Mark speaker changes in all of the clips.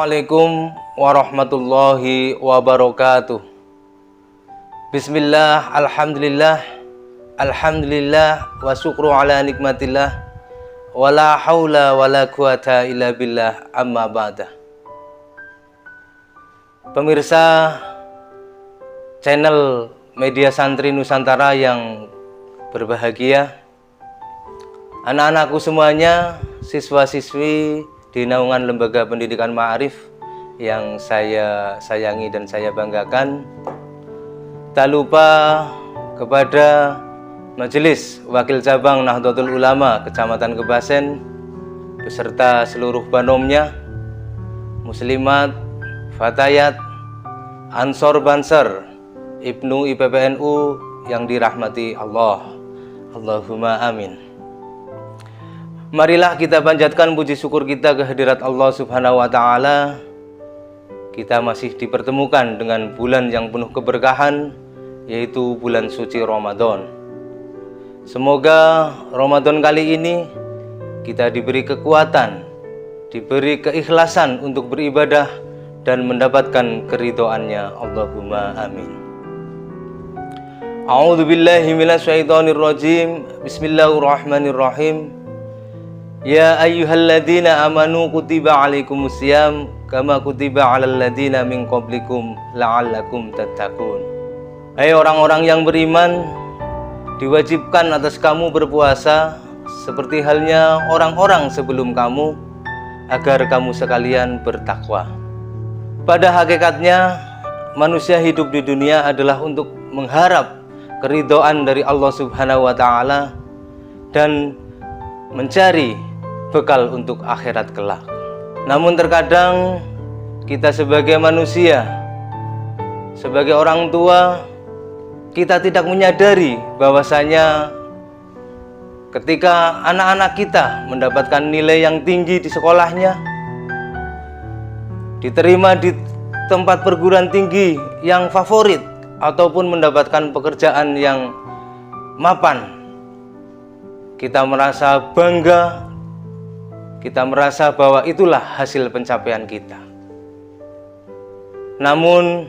Speaker 1: Assalamualaikum warahmatullahi wabarakatuh. Bismillah, alhamdulillah, alhamdulillah, wa syukru ala nikmatillah, wa la hawla wa la quwata illa billah, amma ba'da. Pemirsa channel Media Santri Nusantara yang berbahagia, anak-anakku semuanya, siswa-siswi di naungan Lembaga Pendidikan Ma'arif yang saya sayangi dan saya banggakan. Tak lupa kepada Majelis Wakil Cabang Nahdlatul Ulama Kecamatan Kebasen beserta seluruh banomnya, muslimat, fatayat, ansor banser, Ibnu IPPNU yang dirahmati Allah. Allahumma amin. Marilah kita panjatkan puji syukur kita kehadirat Allah Subhanahu wa Ta'ala. Kita masih dipertemukan dengan bulan yang penuh keberkahan, yaitu bulan suci Ramadan. Semoga Ramadan kali ini kita diberi kekuatan, diberi keikhlasan untuk beribadah dan mendapatkan keridhoannya. Allahumma amin. A'udzu billahi minasyaitonir rajim. Bismillahirrahmanirrahim. Ya ayyuhalladzina amanu kutiba alaikumusiyam kama kutiba alal ladzina min qablikum la'allakum tattaqun. Hai orang-orang yang beriman, diwajibkan atas kamu berpuasa seperti halnya orang-orang sebelum kamu, agar kamu sekalian bertakwa. Pada hakikatnya manusia hidup di dunia adalah untuk mengharap keridhaan dari Allah Subhanahu wa Ta'ala dan mencari bekal untuk akhirat kelak. Namun terkadang kita sebagai manusia, sebagai orang tua, kita tidak menyadari bahwasanya ketika anak-anak kita mendapatkan nilai yang tinggi di sekolahnya, diterima di tempat perguruan tinggi yang favorit, ataupun mendapatkan pekerjaan yang mapan, kita merasa bangga, kita merasa bahwa itulah hasil pencapaian kita. Namun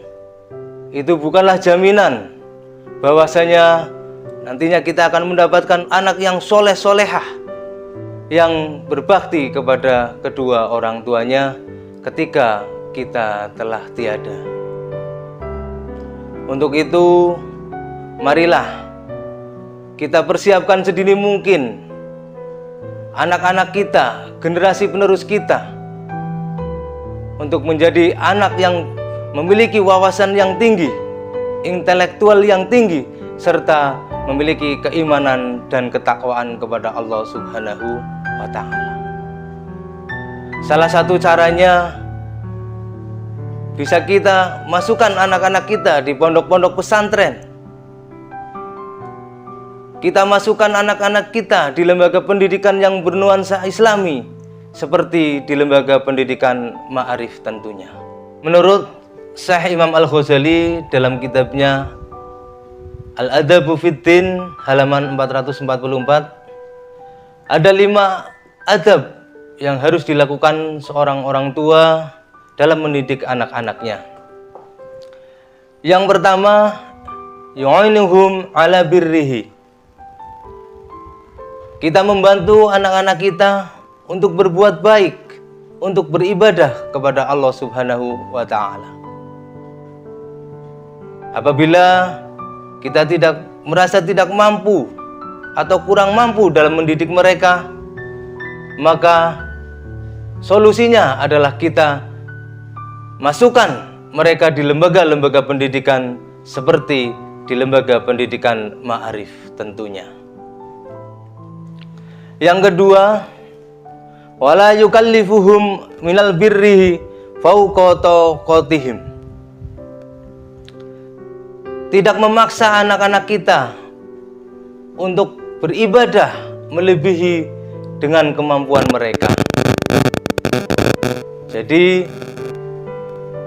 Speaker 1: itu bukanlah jaminan bahwasanya nantinya kita akan mendapatkan anak yang soleh-solehah, yang berbakti kepada kedua orang tuanya ketika kita telah tiada. Untuk itu, marilah kita persiapkan sedini mungkin anak-anak kita, generasi penerus kita, untuk menjadi anak yang memiliki wawasan yang tinggi, intelektual yang tinggi, serta memiliki keimanan dan ketakwaan kepada Allah Subhanahu wa Ta'ala. Salah satu caranya bisa kita masukkan anak-anak kita di pondok-pondok pesantren. Kita masukkan anak-anak kita di lembaga pendidikan yang bernuansa Islami, seperti di lembaga pendidikan Ma'arif tentunya. Menurut Syekh Imam Al-Ghazali dalam kitabnya Al-Adabu Fiddin halaman 444, ada 5 adab yang harus dilakukan seorang orang tua dalam mendidik anak-anaknya. Yang pertama, yu'inuhum ala birrihi. Kita membantu anak-anak kita untuk berbuat baik, untuk beribadah kepada Allah Subhanahu wa Ta'ala. Apabila kita merasa tidak mampu atau kurang mampu dalam mendidik mereka, maka solusinya adalah kita masukkan mereka di lembaga-lembaga pendidikan seperti di lembaga pendidikan Ma'arif tentunya. Yang kedua, wala yukallifuhum minal birri fawqa taqatihim. Tidak memaksa anak-anak kita untuk beribadah melebihi dengan kemampuan mereka. Jadi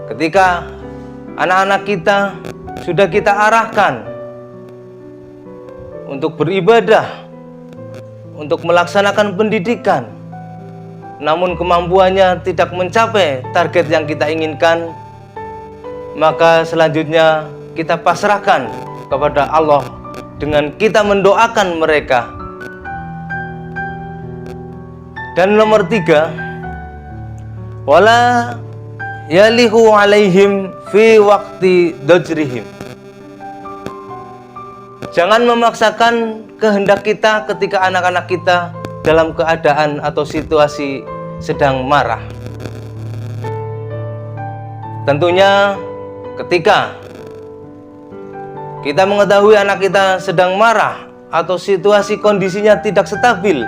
Speaker 1: ketika anak-anak kita sudah kita arahkan untuk beribadah, untuk melaksanakan pendidikan, namun kemampuannya tidak mencapai target yang kita inginkan, maka selanjutnya kita pasrahkan kepada Allah dengan kita mendoakan mereka. Dan nomor 3, wala yalihu alaihim fi waqti dajrihim. Jangan memaksakan kehendak kita ketika anak-anak kita dalam keadaan atau situasi sedang marah. Tentunya ketika kita mengetahui anak kita sedang marah atau situasi kondisinya tidak stabil,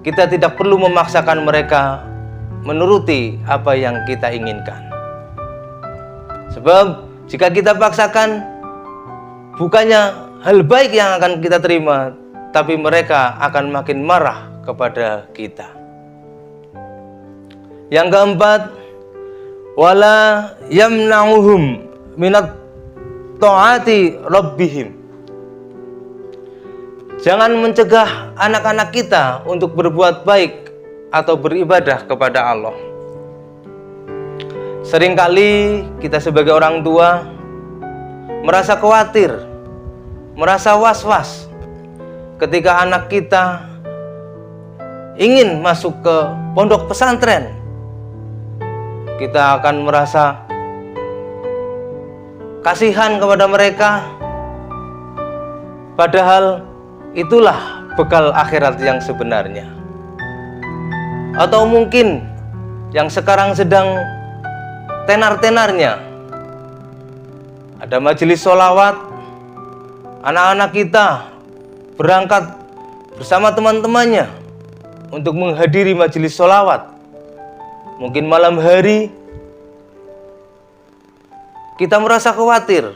Speaker 1: kita tidak perlu memaksakan mereka menuruti apa yang kita inginkan. Sebab jika kita paksakan, bukannya hal baik yang akan kita terima, tapi mereka akan makin marah kepada kita. Yang keempat, wala yamna'uhum minat ta'ati rabbihim. Jangan mencegah anak-anak kita untuk berbuat baik atau beribadah kepada Allah. Seringkali kita sebagai orang tua merasa khawatir, merasa was-was ketika anak kita ingin masuk ke pondok pesantren. Kita akan merasa kasihan kepada mereka, padahal itulah bekal akhirat yang sebenarnya. Atau mungkin yang sekarang sedang tenar-tenarnya, ada majelis sholawat, anak-anak kita berangkat bersama teman-temannya untuk menghadiri majelis sholawat. Mungkin malam hari kita merasa khawatir,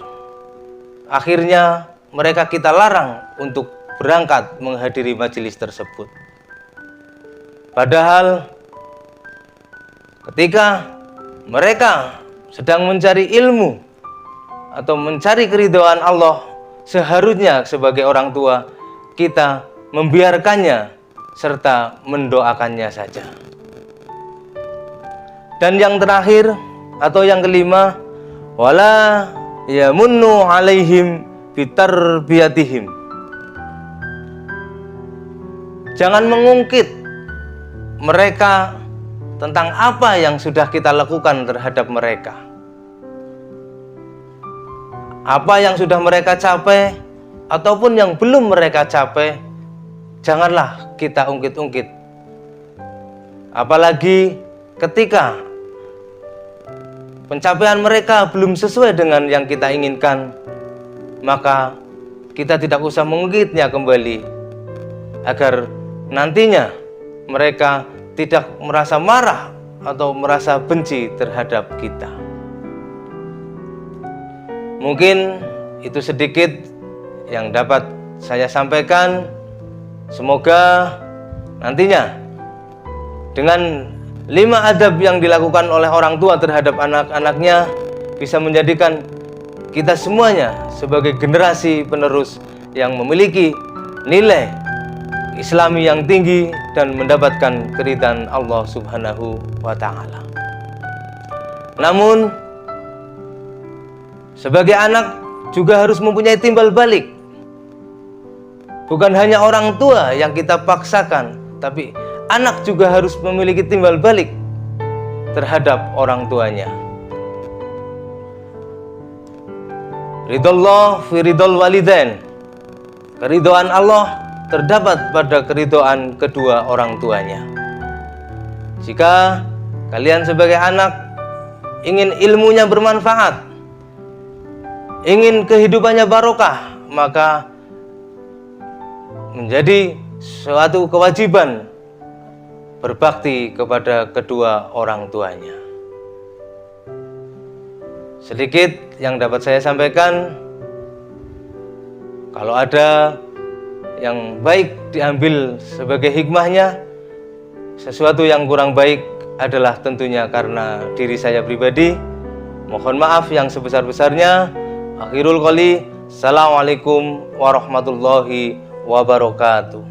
Speaker 1: akhirnya mereka kita larang untuk berangkat menghadiri majelis tersebut. Padahal ketika mereka sedang mencari ilmu atau mencari keridhaan Allah, seharusnya sebagai orang tua kita membiarkannya serta mendoakannya saja. Dan yang terakhir atau yang kelima, wala yamunnu alaihim bitarbiyatihim. Jangan mengungkit mereka tentang apa yang sudah kita lakukan terhadap mereka. Apa yang sudah mereka capai ataupun yang belum mereka capai, janganlah kita ungkit-ungkit. Apalagi ketika pencapaian mereka belum sesuai dengan yang kita inginkan, maka kita tidak usah mengungkitnya kembali, agar nantinya mereka tidak merasa marah atau merasa benci terhadap kita. Mungkin itu sedikit yang dapat saya sampaikan. Semoga nantinya dengan 5 adab yang dilakukan oleh orang tua terhadap anak-anaknya bisa menjadikan kita semuanya sebagai generasi penerus yang memiliki nilai Islami yang tinggi dan mendapatkan keridhaan Allah Subhanahu wa ta'ala. Namun sebagai anak juga harus mempunyai timbal balik. Bukan hanya orang tua yang kita paksakan, tapi anak juga harus memiliki timbal balik terhadap orang tuanya. Ridallah fi ridal walidain. Keridhaan Allah terdapat pada keridhaan kedua orang tuanya. Jika kalian sebagai anak ingin ilmunya bermanfaat, ingin kehidupannya barokah, maka menjadi suatu kewajiban berbakti kepada kedua orang tuanya. Sedikit yang dapat saya sampaikan. Kalau ada yang baik diambil sebagai hikmahnya, sesuatu yang kurang baik adalah tentunya karena diri saya pribadi. Mohon maaf yang sebesar-besarnya. Akhirul qoli, assalamualaikum warahmatullahi wabarakatuh.